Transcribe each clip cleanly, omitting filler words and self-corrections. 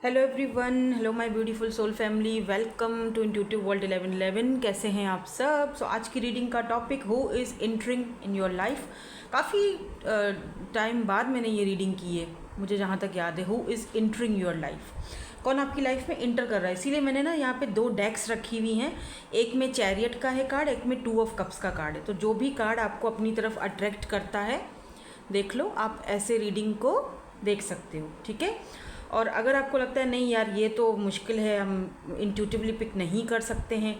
Hello everyone, hello my beautiful soul family, welcome to intuitive world 1111। कैसे हैं आप सब? आज की रीडिंग का topic who is entering in your life. काफ़ी टाइम बाद मैंने ये रीडिंग की है, मुझे जहाँ तक याद है। Who is entering your life, कौन आपकी लाइफ में इंटर कर रहा है। इसीलिए मैंने ना यहाँ पे 2 डेक्स रखी हुई हैं। एक में चैरियट का है कार्ड, एक में 2 ऑफ कप्स का कार्ड है। तो जो भी कार्ड आपको अपनी तरफ अट्रैक्ट करता है, देख लो, आप ऐसे रीडिंग को देख सकते हो, ठीक है। और अगर आपको लगता है नहीं यार ये तो मुश्किल है, हम इंट्यूटिवली पिक नहीं कर सकते हैं,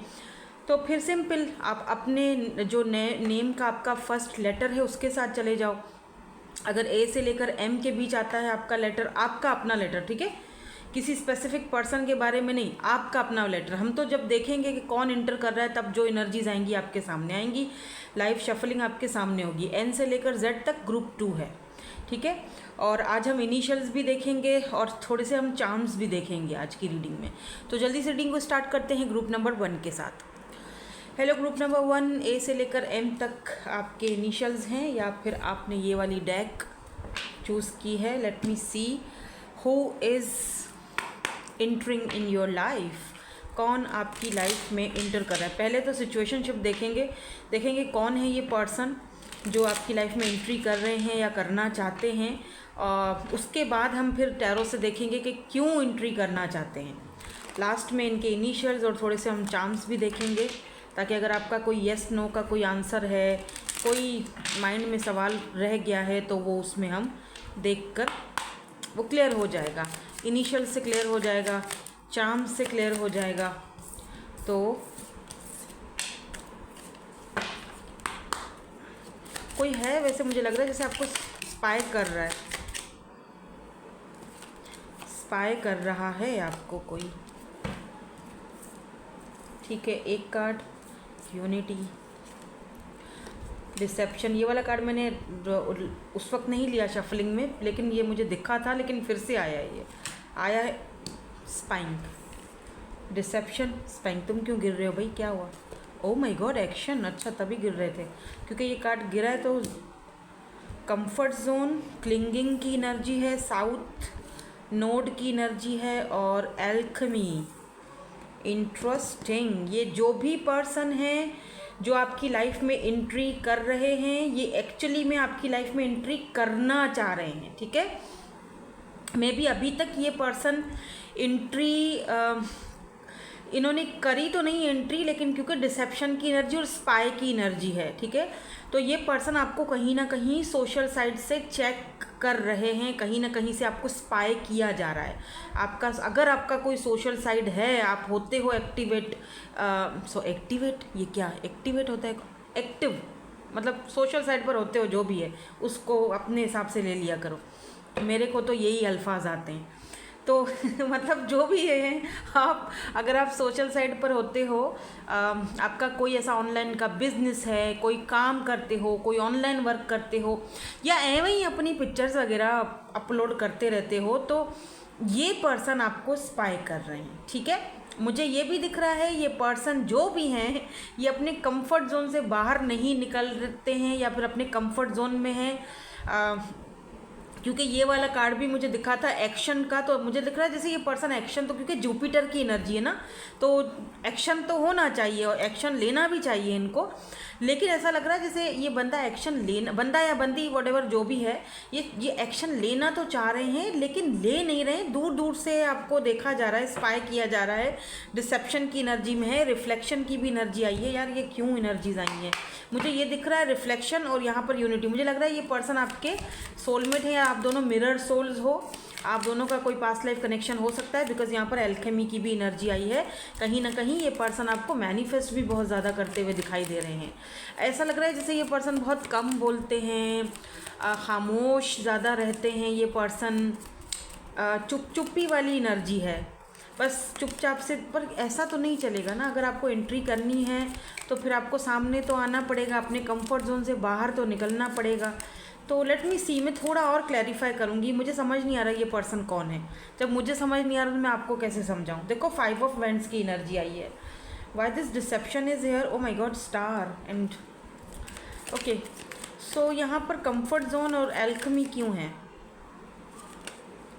तो फिर सिंपल आप अपने जो नेम का आपका फर्स्ट लेटर है उसके साथ चले जाओ। अगर ए से लेकर एम के बीच आता है आपका लेटर, आपका अपना लेटर, ठीक है, किसी स्पेसिफिक पर्सन के बारे में नहीं, आपका अपना लेटर। हम तो जब देखेंगे कि कौन इंटर कर रहा है तब जो एनर्जीज आएंगी आपके सामने आएंगी, लाइव शफलिंग आपके सामने होगी। एन से लेकर जेड तक ग्रुप 2 है, ठीक है। और आज हम इनिशियल्स भी देखेंगे और थोड़े से हम चार्म्स भी देखेंगे आज की रीडिंग में। तो जल्दी से रीडिंग को स्टार्ट करते हैं ग्रुप नंबर 1 के साथ। हेलो ग्रुप नंबर 1, ए से लेकर एम तक आपके इनिशियल्स हैं या फिर आपने ये वाली डेक चूज़ की है। Let me see who is entering in your life, कौन आपकी लाइफ में इंटर कर रहा है। पहले तो सिचुएशनशिप देखेंगे कौन है ये पर्सन जो आपकी लाइफ में एंट्री कर रहे हैं या करना चाहते हैं। और उसके बाद हम फिर टैरो से देखेंगे कि क्यों एंट्री करना चाहते हैं। लास्ट में इनके इनिशियल्स और थोड़े से हम चार्म्स भी देखेंगे, ताकि अगर आपका कोई येस नो का कोई आंसर है, कोई माइंड में सवाल रह गया है, तो वो उसमें हम देखकर वो क्लियर हो जाएगा। इनिशियल से क्लियर हो जाएगा, चार्म्स से क्लियर हो जाएगा। तो कोई है, वैसे मुझे लग रहा है जैसे आपको स्पाई कर रहा है, स्पाई कर रहा है आपको कोई, ठीक है। एक कार्ड यूनिटी, डिसेप्शन, ये वाला कार्ड मैंने उस वक्त नहीं लिया शफलिंग में, लेकिन ये मुझे दिखा था, लेकिन फिर से आया है, ये आया है। Spying, deception, spying. तुम क्यों गिर रहे हो भाई, क्या हुआ? Oh my god, action. अच्छा, तभी गिर रहे थे क्योंकि ये कार्ड गिरा है। तो कंफर्ट जोन, क्लिंगिंग की एनर्जी है, साउथ नोड की एनर्जी है, और एल्केमी। इंटरेस्टिंग। ये जो भी पर्सन है जो आपकी लाइफ में एंट्री कर रहे हैं, ये एक्चुअली में आपकी लाइफ में एंट्री करना चाह रहे हैं, ठीक है। मे बी अभी तक ये पर्सन एंट्री इन्होंने करी तो नहीं एंट्री, लेकिन क्योंकि डिसेप्शन की एनर्जी और स्पाई की एनर्जी है, ठीक है। तो ये पर्सन आपको कहीं ना कहीं सोशल साइड से चेक कर रहे हैं, कहीं ना कहीं से आपको स्पाई किया जा रहा है। आपका अगर आपका कोई सोशल साइड है, आप होते हो एक्टिवेट, एक्टिवेट, ये क्या एक्टिवेट होता है? एक्टिव मतलब सोशल साइड पर होते हो, जो भी है उसको अपने हिसाब से ले लिया करो। मेरे को तो यही अल्फाज आते हैं। तो मतलब जो भी है, आप अगर आप सोशल साइड पर होते हो, आपका कोई ऐसा ऑनलाइन का बिजनेस है, कोई काम करते हो, कोई ऑनलाइन वर्क करते हो, या एवं ही अपनी पिक्चर्स वगैरह अपलोड करते रहते हो, तो ये पर्सन आपको स्पाई कर रहे हैं, ठीक है। मुझे ये भी दिख रहा है ये पर्सन जो भी हैं, ये अपने कंफर्ट जोन से बाहर नहीं निकलते हैं या फिर अपने कंफर्ट जोन में हैं। क्योंकि ये वाला कार्ड भी मुझे दिखा था एक्शन का, तो मुझे दिख रहा है जैसे ये पर्सन एक्शन, तो क्योंकि जुपिटर की एनर्जी है ना, तो एक्शन तो होना चाहिए और एक्शन लेना भी चाहिए इनको। लेकिन ऐसा लग रहा है जैसे ये बंदा एक्शन लेना, बंदा या बंदी वॉटेवर जो भी है, ये एक्शन लेना तो चाह रहे हैं लेकिन ले नहीं रहे। दूर दूर से आपको देखा जा रहा है, स्पाई किया जा रहा है, डिसेप्शन की एनर्जी में है, रिफ्लेक्शन की भी एनर्जी आई है। यार ये क्यों एनर्जीज आई हैं? मुझे ये दिख रहा है रिफ्लेक्शन और यहाँ पर यूनिटी। मुझे लग रहा है ये पर्सन आपके सोलमेट है, या आप दोनों मिरर सोल्स हो, आप दोनों का कोई पास्ट लाइफ कनेक्शन हो सकता है। बिकॉज यहाँ पर एल्केमी की भी एनर्जी आई है। कहीं ना कहीं ये पर्सन आपको मैनिफेस्ट भी बहुत ज़्यादा करते हुए दिखाई दे रहे हैं। ऐसा लग रहा है जैसे ये पर्सन बहुत कम बोलते हैं, खामोश ज़्यादा रहते हैं। ये पर्सन चुप्पी वाली एनर्जी है, बस चुपचाप से। पर ऐसा तो नहीं चलेगा ना, अगर आपको एंट्री करनी है तो फिर आपको सामने तो आना पड़ेगा, अपने कंफर्ट जोन से बाहर तो निकलना पड़ेगा। तो लेट मी सी, मैं थोड़ा और क्लैरिफाई करूँगी। मुझे समझ नहीं आ रहा ये पर्सन कौन है। जब मुझे समझ नहीं आ रहा तो मैं आपको कैसे समझाऊँ? देखो 5 ऑफ वेंट्स की एनर्जी आई है। Why this deception is here? Oh my god, star and okay. So यहाँ पर कंफर्ट जोन और एल्केमी क्यों है?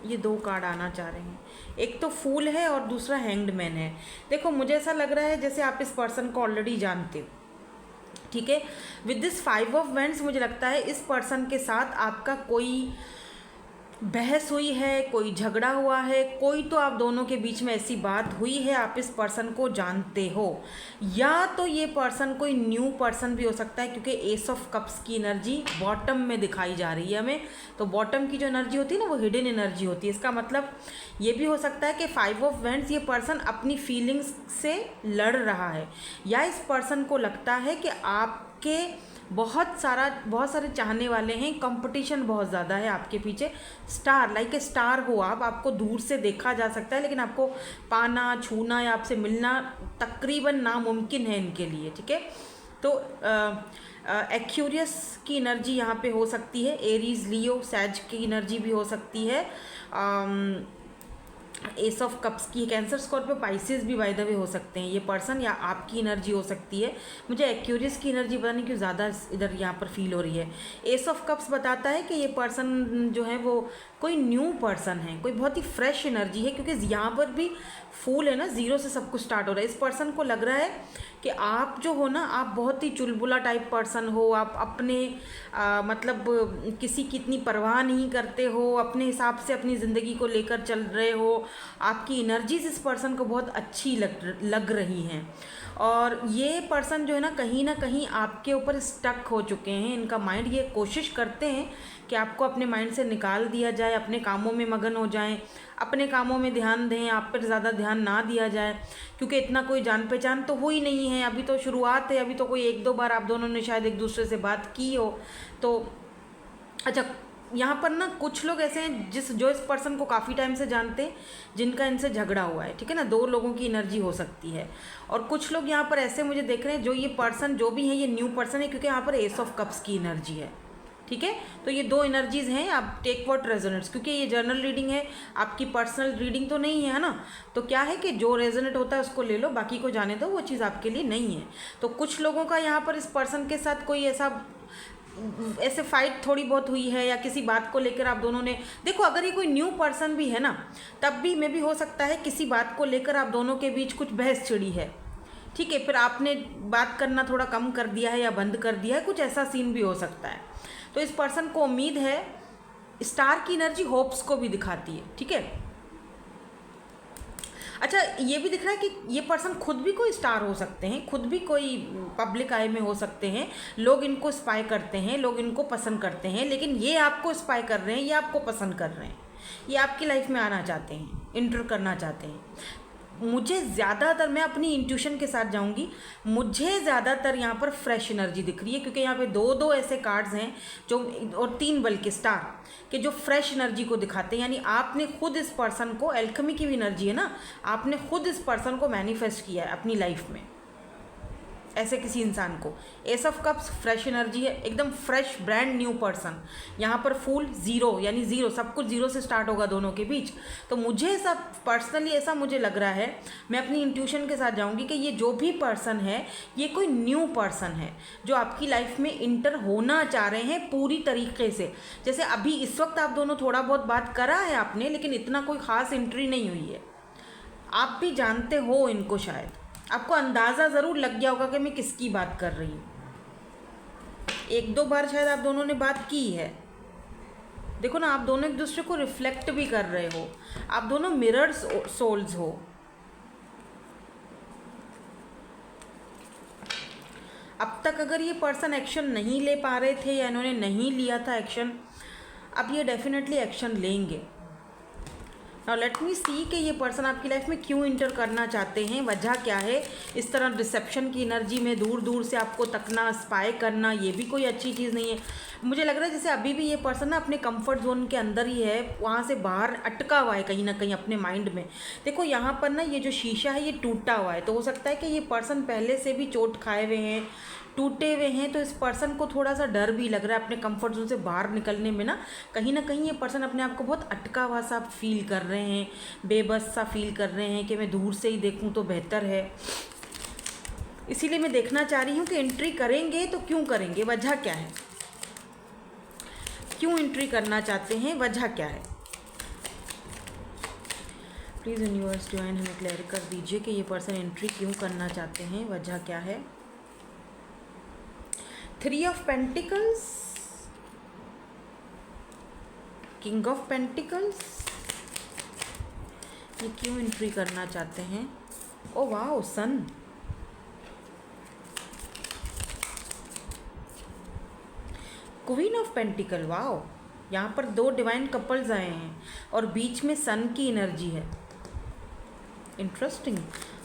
ये 2 कार्ड आना चाह रहे हैं। एक तो फूल है और दूसरा हैंग्ड मैन है। देखो मुझे ऐसा लग रहा है जैसे आप इस पर्सन को ऑलरेडी जानते हो, ठीक है। विद दिस 5 ऑफ वैंड्स मुझे लगता है इस पर्सन के साथ आपका कोई बहस हुई है, कोई झगड़ा हुआ है, कोई तो आप दोनों के बीच में ऐसी बात हुई है, आप इस पर्सन को जानते हो, या तो ये पर्सन कोई न्यू पर्सन भी हो सकता है, क्योंकि एस ऑफ कप्स की एनर्जी बॉटम में दिखाई जा रही है हमें। तो बॉटम की जो एनर्जी होती है ना वो हिडन एनर्जी होती है। इसका मतलब ये भी हो सकता है कि 5 ऑफ वैंड्स ये पर्सन अपनी फीलिंग्स से लड़ रहा है, या इस पर्सन को लगता है कि आपके बहुत सारे चाहने वाले हैं, कंपटीशन बहुत ज़्यादा है आपके पीछे। स्टार लाइक ए स्टार हो आप, आपको दूर से देखा जा सकता है लेकिन आपको पाना, छूना या आपसे मिलना तकरीबन नामुमकिन है इनके लिए, ठीक है। तो एक्यूरियस की एनर्जी यहाँ पे हो सकती है, एरीज, लियो, सैज की एनर्जी भी हो सकती है, एस ऑफ कप्स की, कैंसर, स्कॉर्पियो, पाइसेस भी बाय द वे हो सकते हैं ये पर्सन, या आपकी एनर्जी हो सकती है। मुझे एक्यूरियस की एनर्जी पता नहीं क्यों ज़्यादा इधर यहाँ पर फील हो रही है। एस ऑफ कप्स बताता है कि ये पर्सन जो है वो कोई न्यू पर्सन है, कोई बहुत ही फ्रेश एनर्जी है, क्योंकि यहाँ पर भी फूल है ना, ज़ीरो से सब कुछ स्टार्ट हो रहा है। इस पर्सन को लग रहा है कि आप जो हो ना, आप बहुत ही चुलबुला टाइप पर्सन हो, आप अपने मतलब किसी की इतनी परवाह नहीं करते हो, अपने हिसाब से अपनी ज़िंदगी को लेकर चल रहे हो, आपकी एनर्जीज इस पर्सन को बहुत अच्छी लग रही हैं। और ये पर्सन जो है ना कहीं आपके ऊपर स्टक हो चुके हैं। इनका माइंड ये कोशिश करते हैं कि आपको अपने माइंड से निकाल दिया जाए, अपने कामों में मगन हो जाएं, अपने कामों में ध्यान दें, आप पर ज़्यादा ध्यान ना दिया जाए, क्योंकि इतना कोई जान पहचान तो हुई नहीं है, अभी तो शुरुआत है, अभी तो कोई 1-2 बार आप दोनों ने शायद एक दूसरे से बात की हो। तो अच्छा, यहाँ पर ना कुछ लोग ऐसे हैं जो इस पर्सन को काफ़ी टाइम से जानते हैं, जिनका इनसे झगड़ा हुआ है, ठीक है ना। 2 लोगों की एनर्जी हो सकती है। और कुछ लोग यहाँ पर ऐसे मुझे देख रहे हैं जो ये पर्सन जो भी है ये न्यू पर्सन है, क्योंकि यहाँ पर एस ऑफ कप्स की एनर्जी है, ठीक है। तो ये 2 एनर्जीज़ हैं, आप टेक व्हाट रेजोनेट्स, क्योंकि ये जर्नल रीडिंग है, आपकी पर्सनल रीडिंग तो नहीं है ना। तो क्या है कि जो रेजोनेट होता है उसको ले लो, बाकी को जाने दो, वो चीज़ आपके लिए नहीं है। तो कुछ लोगों का यहाँ पर इस पर्सन के साथ कोई ऐसे फाइट थोड़ी बहुत हुई है, या किसी बात को लेकर आप दोनों ने, देखो अगर ये कोई न्यू पर्सन भी है ना, तब भी मे भी हो सकता है किसी बात को लेकर आप दोनों के बीच कुछ बहस छिड़ी है, ठीक है। फिर आपने बात करना थोड़ा कम कर दिया है या बंद कर दिया है, कुछ ऐसा सीन भी हो सकता है। तो इस पर्सन को उम्मीद है, स्टार की एनर्जी होप्स को भी दिखाती है, ठीक है। अच्छा, ये भी दिख रहा है कि ये पर्सन खुद भी कोई स्टार हो सकते हैं, खुद भी कोई पब्लिक आई में हो सकते हैं, लोग इनको स्पाई करते हैं, लोग इनको पसंद करते हैं, लेकिन ये आपको स्पाई कर रहे हैं, ये आपको पसंद कर रहे हैं, ये आपकी लाइफ में आना चाहते हैं, इंटर करना चाहते हैं। मुझे ज़्यादातर, मैं अपनी इंट्यूशन के साथ जाऊंगी, मुझे ज़्यादातर यहाँ पर फ्रेश एनर्जी दिख रही है, क्योंकि यहाँ पे 2 ऐसे कार्ड्स हैं जो, और 3 बल्कि स्टार के, जो फ्रेश एनर्जी को दिखाते हैं। यानी आपने खुद इस पर्सन को, एल्केमी की भी एनर्जी है ना, आपने खुद इस पर्सन को मैनिफेस्ट किया है अपनी लाइफ में, ऐसे किसी इंसान को। S of cups fresh energy है, एकदम फ्रेश ब्रांड न्यू पर्सन। यहाँ पर फूल, ज़ीरो, यानी ज़ीरो, सब कुछ ज़ीरो से स्टार्ट होगा दोनों के बीच। तो मुझे ऐसा पर्सनली ऐसा मुझे लग रहा है, मैं अपनी इंट्यूशन के साथ जाऊँगी कि ये जो भी पर्सन है ये कोई न्यू पर्सन है, जो आपकी लाइफ में इंटर होना चाह रहे हैं पूरी तरीके से। जैसे अभी इस वक्त आप दोनों थोड़ा बहुत बात करा है आपने, लेकिन इतना कोई ख़ास एंट्री नहीं हुई है। आप भी जानते हो इनको, शायद आपको अंदाज़ा ज़रूर लग गया होगा कि मैं किसकी बात कर रही हूँ। 1-2 बार शायद आप दोनों ने बात की है। देखो ना, आप दोनों एक दूसरे को रिफ्लेक्ट भी कर रहे हो, आप दोनों मिरर सोल्स हो। अब तक अगर ये पर्सन एक्शन नहीं ले पा रहे थे, या इन्होंने नहीं लिया था एक्शन, अब ये डेफिनेटली एक्शन लेंगे। नाउ लेट मी सी कि ये पर्सन आपकी लाइफ में क्यों इंटर करना चाहते हैं, वजह क्या है। इस तरह रिसेप्शन की एनर्जी में दूर दूर से आपको तकना, स्पाई करना, ये भी कोई अच्छी चीज़ नहीं है। मुझे लग रहा है जैसे अभी भी ये पर्सन ना अपने कंफर्ट जोन के अंदर ही है, वहाँ से बाहर अटका हुआ है कहीं ना कहीं अपने माइंड में। देखो यहाँ पर ना ये जो शीशा है ये टूटा हुआ है, तो हो सकता है कि ये पर्सन पहले से भी चोट खाए हुए हैं, टूटे हुए हैं। तो इस पर्सन को थोड़ा सा डर भी लग रहा है अपने कंफर्ट जोन से बाहर निकलने में ना कहीं ये पर्सन अपने आप को बहुत अटका हुआ सा फील कर रहे हैं, बेबस सा फील कर रहे हैं कि मैं दूर से ही देखूं तो बेहतर है। इसीलिए मैं देखना चाह रही हूँ कि एंट्री करेंगे तो क्यों करेंगे, वजह क्या है, क्यों एंट्री करना चाहते हैं, वजह क्या है। प्लीज़ यूनिवर्स डिवाइन हमें क्लियर कर दीजिए कि ये पर्सन एंट्री क्यों करना चाहते हैं, वजह क्या है। 3 of pentacles, king of pentacles, ये क्यों एंट्री करना चाहते हैं। ओ वाह, सन, क्वीन ऑफ पेंटिकल, वाओ, यहाँ पर 2 डिवाइन कपल्स आए हैं और बीच में सन की एनर्जी है। इंटरेस्टिंग।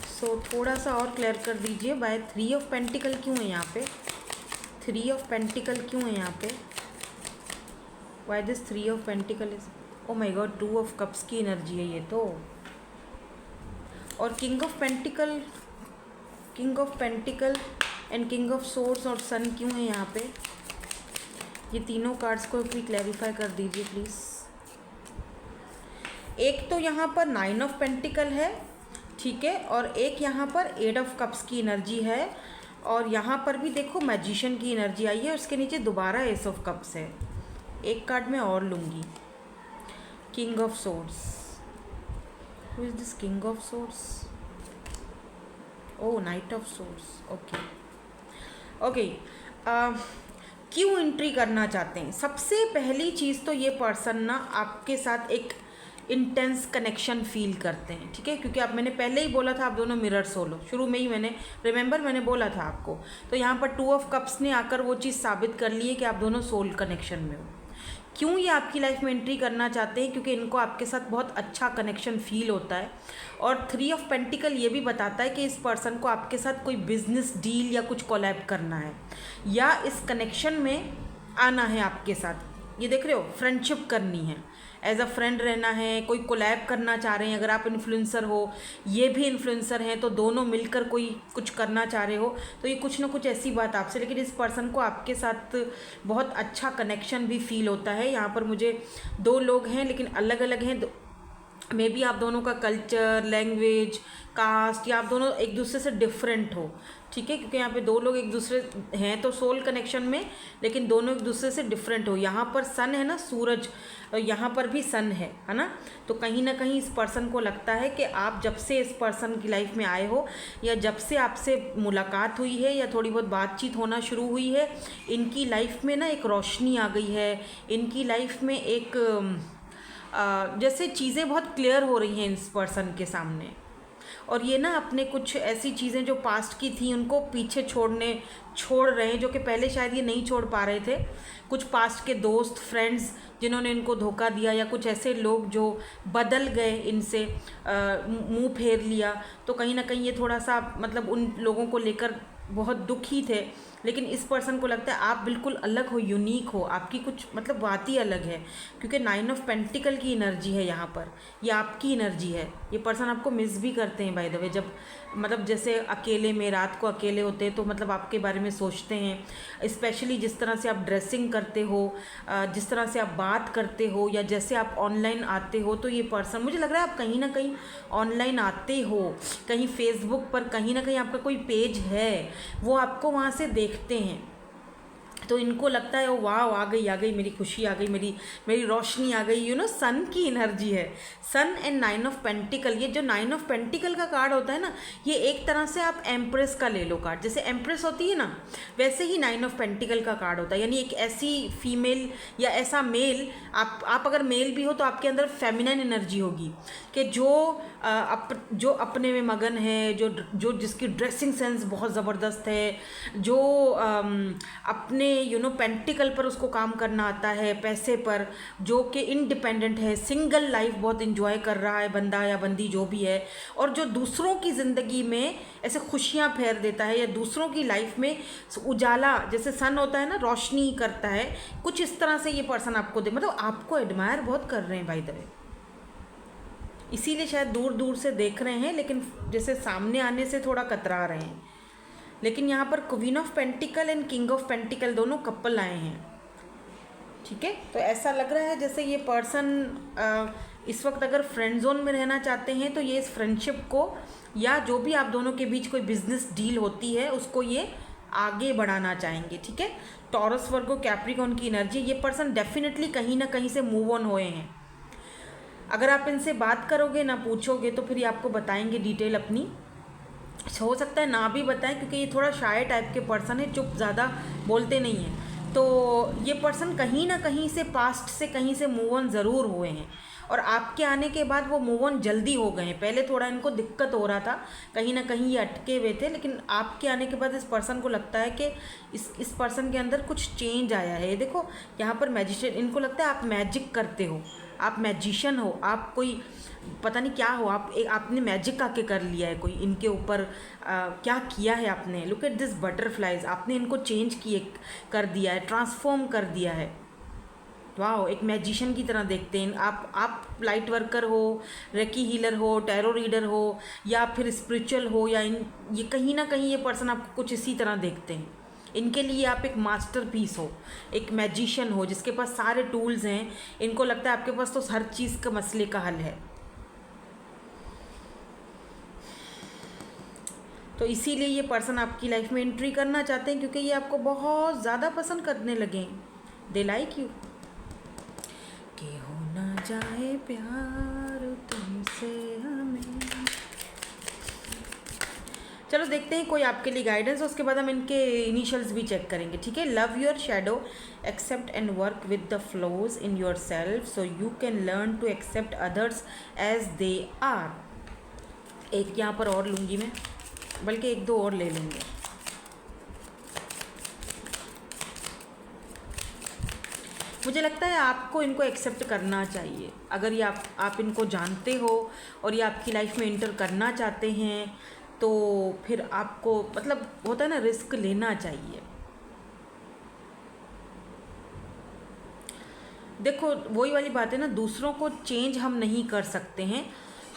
सो थोड़ा सा और क्लियर कर दीजिए, बाय 3 ऑफ पेंटिकल क्यों है यहाँ पे, 3 ऑफ पेंटिकल क्यों है यहाँ पे, why this 3 of pentacle is, O my God, 2 of cups की एनर्जी है ये तो। और king of pentacle, king of pentacle and king of swords और सन क्यों है यहाँ पे। ये तीनों कार्ड्स को भी क्लैरिफाई कर दीजिए प्लीज़। एक तो यहाँ पर 9 ऑफ पेंटिकल है, ठीक है, और एक यहाँ पर 8 ऑफ कप्स की एनर्जी है, और यहाँ पर भी देखो मैजिशियन की एनर्जी आई है, और उसके नीचे दोबारा एस ऑफ कप्स है। एक कार्ड मैं और लूँगी, king of swords. Who is this king of swords, oh night of swords, okay okay. क्यों एंट्री करना चाहते हैं। सबसे पहली चीज़ तो ये पर्सन ना आपके साथ एक इंटेंस कनेक्शन फील करते हैं, ठीक है, क्योंकि आप, मैंने पहले ही बोला था आप दोनों मिरर सोल हो, शुरू में ही मैंने बोला था आपको। तो यहाँ पर 2 ऑफ कप्स ने आकर वो चीज़ साबित कर ली है कि आप दोनों सोल कनेक्शन में हो। क्यों ये आपकी लाइफ में एंट्री करना चाहते हैं, क्योंकि इनको आपके साथ बहुत अच्छा कनेक्शन फील होता है। और 3 ऑफ पेंटिकल ये भी बताता है कि इस पर्सन को आपके साथ कोई बिजनेस डील या कुछ कोलैब करना है, या इस कनेक्शन में आना है आपके साथ। ये देख रहे हो, फ्रेंडशिप करनी है, एज अ फ्रेंड रहना है, कोई कोलैब करना चाह रहे हैं। अगर आप इन्फ्लुएंसर हो, ये भी इन्फ्लुएंसर हैं, तो दोनों मिलकर कोई कुछ करना चाह रहे हो, तो ये कुछ ना कुछ ऐसी बात आपसे। लेकिन इस पर्सन को आपके साथ बहुत अच्छा कनेक्शन भी फील होता है। यहाँ पर मुझे 2 लोग हैं लेकिन अलग अलग हैं, मे बी आप दोनों का कल्चर, लैंग्वेज, कास्ट, या आप दोनों एक दूसरे से डिफरेंट हो, ठीक है, क्योंकि यहाँ पे 2 लोग एक दूसरे हैं तो सोल कनेक्शन में, लेकिन दोनों एक दूसरे से डिफरेंट हो। यहाँ पर सन है ना, सूरज, यहाँ पर भी सन है ना, तो कहीं ना कहीं इस पर्सन को लगता है कि आप जब से इस पर्सन की लाइफ में आए हो, या जब से आपसे मुलाकात हुई है या थोड़ी बहुत बातचीत होना शुरू हुई है, इनकी लाइफ में ना एक रोशनी आ गई है, इनकी लाइफ में एक जैसे चीज़ें बहुत क्लियर हो रही हैं इस पर्सन के सामने। और ये ना अपने कुछ ऐसी चीज़ें जो पास्ट की थी उनको पीछे छोड़ रहे हैं, जो कि पहले शायद ये नहीं छोड़ पा रहे थे। कुछ पास्ट के दोस्त, फ्रेंड्स जिन्होंने इनको धोखा दिया, या कुछ ऐसे लोग जो बदल गए, इनसे मुंह फेर लिया, तो कहीं ना कहीं ये थोड़ा सा मतलब उन लोगों को लेकर बहुत दुखी थे। लेकिन इस पर्सन को लगता है आप बिल्कुल अलग हो, यूनिक हो, आपकी कुछ मतलब बात ही अलग है, क्योंकि 9 ऑफ पेंटिकल की एनर्जी है यहाँ पर, ये आपकी एनर्जी है। ये पर्सन आपको मिस भी करते हैं बाय द वे, जब मतलब जैसे अकेले में, रात को अकेले होते हैं तो मतलब आपके बारे में सोचते हैं। स्पेशली जिस तरह से आप ड्रेसिंग करते हो, जिस तरह से आप बात करते हो, या जैसे आप ऑनलाइन आते हो, तो ये पर्सन, मुझे लग रहा है आप कहीं ना कहीं ऑनलाइन आते हो, कहीं फेसबुक पर कहीं ना कहीं आपका कोई पेज है, वो आपको वहाँ से देखते हैं, तो इनको लगता है ओ वाह, आ गई मेरी खुशी, आ गई मेरी रोशनी आ गई। यू नो, सन की एनर्जी है, सन एंड 9 ऑफ पेंटिकल। ये जो 9 ऑफ पेंटिकल का कार्ड होता है ना, ये एक तरह से आप एम्प्रेस का ले लो कार्ड, जैसे एम्प्रेस होती है ना, वैसे ही 9 ऑफ पेंटिकल का कार्ड होता है। यानी एक ऐसी फीमेल या ऐसा मेल, आप अगर मेल भी हो तो आपके अंदर फेमिनाइन एनर्जी होगी, कि जो अपने में मगन है, जो जिसकी ड्रेसिंग सेंस बहुत ज़बरदस्त है, जो अपने पेंटिकल पर उसको काम करना आता है, पैसे पर, जो कि इंडिपेंडेंट है, सिंगल लाइफ बहुत इंजॉय कर रहा है बंदा या बंदी जो भी है, और जो दूसरों की ज़िंदगी में ऐसे खुशियाँ फेर देता है, या दूसरों की लाइफ में उजाला, जैसे सन होता है ना, रोशनी करता है, कुछ इस तरह से ये पर्सन आपको मतलब आपको एडमायर बहुत कर रहे हैं बाय द वे, इसीलिए शायद दूर दूर से देख रहे हैं, लेकिन जैसे सामने आने से थोड़ा कतरा रहे हैं। लेकिन यहाँ पर queen of pentacle and king of pentacle दोनों कपल आए हैं, ठीक है, तो ऐसा लग रहा है जैसे ये पर्सन इस वक्त अगर फ्रेंड जोन में रहना चाहते हैं, तो ये इस फ्रेंडशिप को, या जो भी आप दोनों के बीच कोई बिजनेस डील होती है, उसको ये आगे बढ़ाना चाहेंगे, ठीक है। टॉरस, वर्गो, कैप्रिकॉर्न की एनर्जी, ये पर्सन डेफिनेटली कहीं ना कहीं से मूव ऑन हुए हैं। अगर आप इनसे बात करोगे ना, पूछोगे, तो फिर ये आपको बताएंगे डिटेल अपनी। हो सकता है ना भी बताएं, क्योंकि ये थोड़ा शाय टाइप के पर्सन है, चुप, ज़्यादा बोलते नहीं हैं। तो ये पर्सन कहीं ना कहीं से, पास्ट से कहीं से मूव ऑन ज़रूर हुए हैं, और आपके आने के बाद वो मूव ऑन जल्दी हो गए हैं। पहले थोड़ा इनको दिक्कत हो रहा था, कहीं ना कहीं ये अटके हुए थे, लेकिन आपके आने के बाद इस पर्सन को लगता है कि इस पर्सन के अंदर कुछ चेंज आया है। देखो यहाँ पर मैजिशियन, इनको लगता है आप मैजिक करते हो, आप मैजिशियन हो, आप कोई पता नहीं क्या हो, आपने मैजिक आके कर लिया है कोई इनके ऊपर। क्या किया है आपने? लुक एट दिस बटरफ्लाइज, आपने इनको चेंज किए कर दिया है, ट्रांसफॉर्म कर दिया है। वाह, एक मैजिशियन की तरह देखते हैं आप लाइट वर्कर हो, रेकी हीलर हो, टैरो रीडर हो, या फिर स्पिरिचुअल हो, या ये कहीं ना कहीं ये पर्सन आपको कुछ इसी तरह देखते हैं। इनके लिए आप एक मास्टरपीस हो, एक मैजिशियन हो जिसके पास सारे टूल्स हैं। इनको लगता है आपके पास तो हर चीज़ का मसले का हल है। तो इसीलिए ये पर्सन आपकी लाइफ में एंट्री करना चाहते हैं, क्योंकि ये आपको बहुत ज़्यादा पसंद करने लगे हैं। They like you. कि हो ना जाए प्यार तुमसे हमें। चलो देखते हैं कोई आपके लिए गाइडेंस, उसके बाद हम इनके इनिशियल्स भी चेक करेंगे, ठीक है। Love your shadow, accept and work with the flaws in your self so you can learn to accept others as they are. एक यहाँ पर और लूँगी मैं, बल्कि एक दो और ले लेंगे। मुझे लगता है आपको इनको एक्सेप्ट करना चाहिए। अगर ये आप इनको जानते हो और ये आपकी लाइफ में इंटर करना चाहते हैं, तो फिर आपको मतलब होता है ना, रिस्क लेना चाहिए। देखो वही वाली बात है ना, दूसरों को चेंज हम नहीं कर सकते हैं,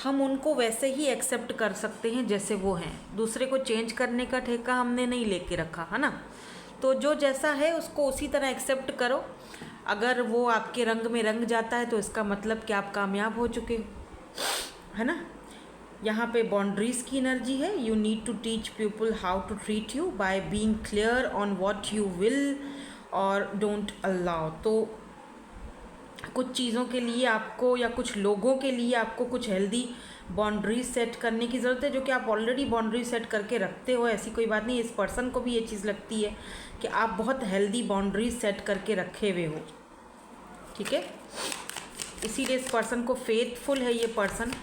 हम उनको वैसे ही एक्सेप्ट कर सकते हैं जैसे वो हैं। दूसरे को चेंज करने का ठेका हमने नहीं लेके रखा है ना। तो जो जैसा है उसको उसी तरह एक्सेप्ट करो। अगर वो आपके रंग में रंग जाता है तो इसका मतलब कि आप कामयाब हो चुके हो, है ना। यहाँ पे बाउंड्रीज की एनर्जी है। You need to teach people how to treat you by being clear on what you will और डोंट अलाउ। तो कुछ चीज़ों के लिए आपको, या कुछ लोगों के लिए आपको कुछ हेल्दी बाउंड्रीज सेट करने की ज़रूरत है, जो कि आप ऑलरेडी बाउंड्रीज सेट करके रखते हो। ऐसी कोई बात नहीं। इस पर्सन को भी ये चीज़ लगती है कि आप बहुत हेल्दी बाउंड्रीज सेट करके रखे हुए हो, ठीक है। इसीलिए इस पर्सन को फेथफुल है ये पर्सन,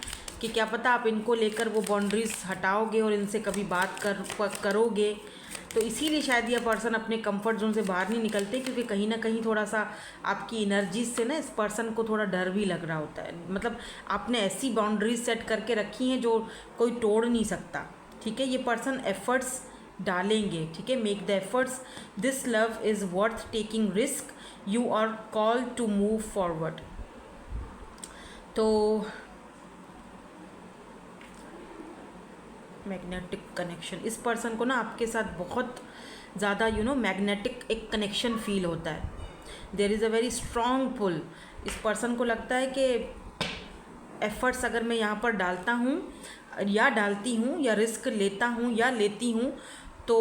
कि क्या पता आप इनको लेकर वो बाउंड्रीज हटाओगे और इनसे कभी बात करोगे। तो इसीलिए शायद यह पर्सन अपने कंफर्ट जोन से बाहर नहीं निकलते, क्योंकि कहीं ना कहीं थोड़ा सा आपकी एनर्जी से ना इस पर्सन को थोड़ा डर भी लग रहा होता है। मतलब आपने ऐसी बाउंड्रीज सेट करके रखी हैं जो कोई तोड़ नहीं सकता, ठीक है। ये पर्सन एफर्ट्स डालेंगे, ठीक है। Make the efforts, this love is worth taking risk, you are called to move forward. तो मैग्नेटिक कनेक्शन, इस पर्सन को ना आपके साथ बहुत ज़्यादा मैग्नेटिक एक कनेक्शन फील होता है। There is a very strong pull. इस पर्सन को लगता है कि एफर्ट्स अगर मैं यहाँ पर डालता हूँ या डालती हूँ, या रिस्क लेता हूँ या लेती हूँ, तो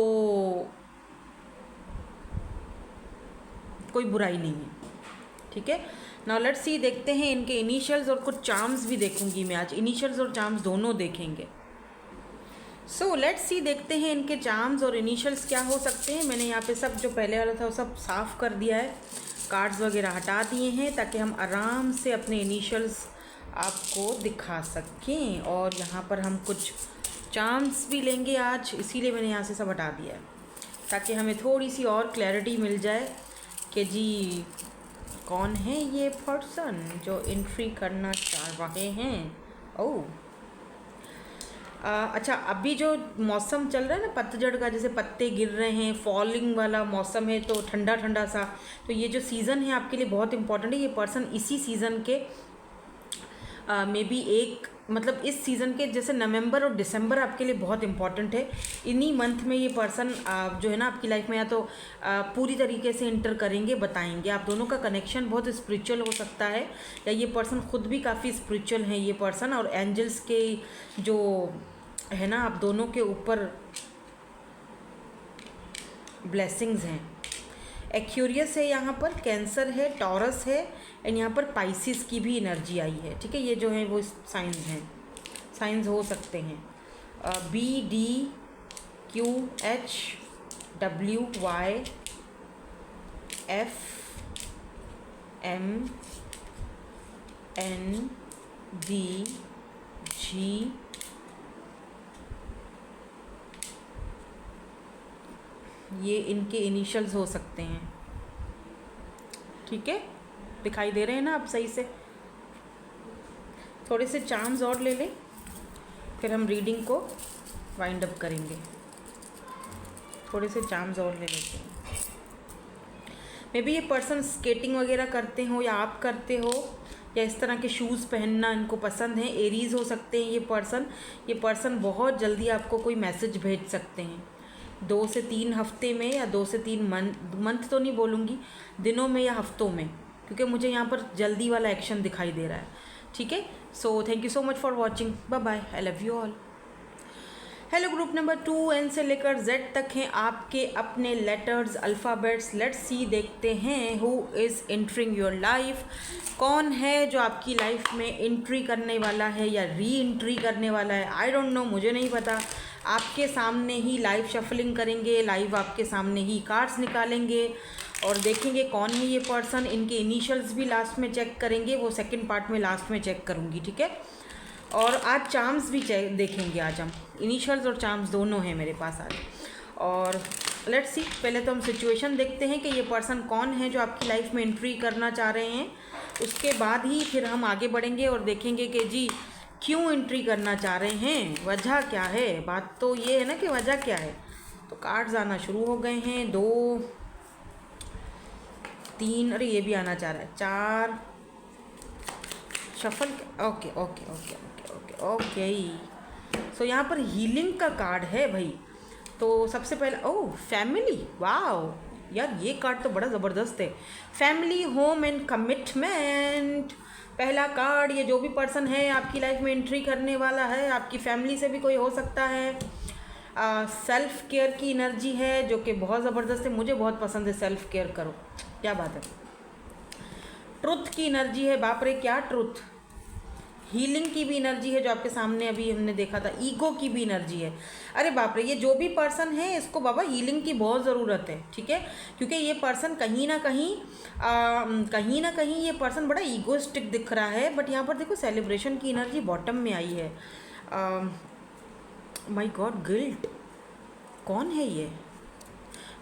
कोई बुराई नहीं है, ठीक है। नाउ लेट्स सी, देखते हैं इनके इनिशियल्स, और कुछ चार्म्स भी देखूंगी मैं आज। इनिशियल्स और चार्म्स दोनों देखेंगे। सो लेट्स सी, देखते हैं इनके चार्म्स और इनिशियल्स क्या हो सकते हैं। मैंने यहाँ पे सब जो पहले वाला था वो सब साफ़ कर दिया है, कार्ड्स वगैरह हटा दिए हैं, ताकि हम आराम से अपने इनिशियल्स आपको दिखा सकें। और यहाँ पर हम कुछ चार्म्स भी लेंगे आज, इसीलिए मैंने यहाँ से सब हटा दिया है, ताकि हमें थोड़ी सी और क्लैरिटी मिल जाए कि जी कौन है ये पर्सन जो एंट्री करना चाह रहे हैं। ओह अच्छा, अभी जो मौसम चल रहा है ना पतझड़ का, जैसे पत्ते गिर रहे हैं, फॉलिंग वाला मौसम है, तो ठंडा ठंडा सा, तो ये जो सीज़न है आपके लिए बहुत इंपॉर्टेंट है। ये पर्सन इसी सीज़न के मे बी एक, मतलब इस सीज़न के जैसे नवंबर और दिसंबर आपके लिए बहुत इंपॉर्टेंट है। इन्हीं मंथ में ये पर्सन जो है ना आपकी लाइफ में या तो पूरी तरीके से इंटर करेंगे, बताएंगे। आप दोनों का कनेक्शन बहुत स्पिरिचुअल हो सकता है, या ये पर्सन खुद भी काफ़ी स्पिरिचुअल है ये पर्सन, और एंजल्स के जो है ना आप दोनों के ऊपर ब्लेसिंग्स हैं। एक्यूरियस है यहाँ पर, कैंसर है, टॉरस है, एंड यहाँ पर पाइसिस की भी एनर्जी आई है, ठीक है। ये जो है वो साइंस हैं, साइंस हो सकते हैं BDQHWYFMNDG, ये इनके इनिशियल्स हो सकते हैं, ठीक है। दिखाई दे रहे हैं ना आप सही से? थोड़े से चार्म्स और ले लें, फिर हम रीडिंग को वाइंड अप करेंगे। थोड़े से चार्म्स और ले लेते हैं। मे बी ये पर्सन स्केटिंग वगैरह करते हो या आप करते हो, या इस तरह के शूज़ पहनना इनको पसंद है। एरीज़ हो सकते हैं ये पर्सन बहुत जल्दी आपको कोई मैसेज भेज सकते हैं 2 से 3 हफ्ते में, या 2 से 3 मंथ तो नहीं बोलूँगी, दिनों में या हफ्तों में, क्योंकि मुझे यहाँ पर जल्दी वाला एक्शन दिखाई दे रहा है, ठीक है। So thank you so much for watching, bye bye, I love you all. Hello, group number 2 से लेकर Z तक हैं आपके अपने लेटर्स, अल्फ़ाबेट्स। लेट्स सी, देखते हैं who is entering your life. कौन है जो आपकी लाइफ में एंट्री करने वाला है या री एंट्री करने वाला है? आई डोंट नो, मुझे नहीं पता। आपके सामने ही लाइव शफलिंग करेंगे, लाइव आपके सामने ही कार्ड्स निकालेंगे और देखेंगे कौन है ये पर्सन। इनके इनिशियल्स भी लास्ट में चेक करेंगे, वो सेकंड पार्ट में लास्ट में चेक करूँगी, ठीक है। और आज चार्म्स भी देखेंगे, आज हम इनिशियल्स और चार्म्स दोनों हैं मेरे पास आज। और लेट्स सी, पहले तो हम सिचुएशन देखते हैं कि ये पर्सन कौन है जो आपकी लाइफ में एंट्री करना चाह रहे हैं। उसके बाद ही फिर हम आगे बढ़ेंगे और देखेंगे कि जी क्यों एंट्री करना चाह रहे हैं, वजह क्या है। बात तो ये है ना कि वजह क्या है। तो कार्ड्स आना शुरू हो गए हैं, 2 3, अरे ये भी आना चाह रहा है, 4 shuffle. Okay okay okay okay okay okay. So यहाँ पर हीलिंग का कार्ड है भाई। तो सबसे पहले ओह फैमिली, वाओ यार, ये कार्ड तो बड़ा ज़बरदस्त है। फैमिली, होम एंड कमिटमेंट, पहला कार्ड। ये जो भी पर्सन है आपकी लाइफ में एंट्री करने वाला है, आपकी फैमिली से भी कोई हो सकता है। सेल्फ केयर की एनर्जी है जो कि बहुत ज़बरदस्त है, मुझे बहुत पसंद है। सेल्फ केयर करो, क्या बात है। ट्रुथ की एनर्जी है, बाप रे क्या ट्रुथ। हीलिंग की भी एनर्जी है जो आपके सामने अभी हमने देखा था। ईगो की भी एनर्जी है। अरे बाप रे, ये जो भी पर्सन है इसको बाबा हीलिंग की बहुत ज़रूरत है, ठीक है। क्योंकि ये पर्सन कहीं ना कहीं ये पर्सन बड़ा ईगोइस्टिक दिख रहा है। बट यहाँ पर देखो सेलिब्रेशन की एनर्जी बॉटम में आई है। माय गॉड, गिल्ट, कौन है ये?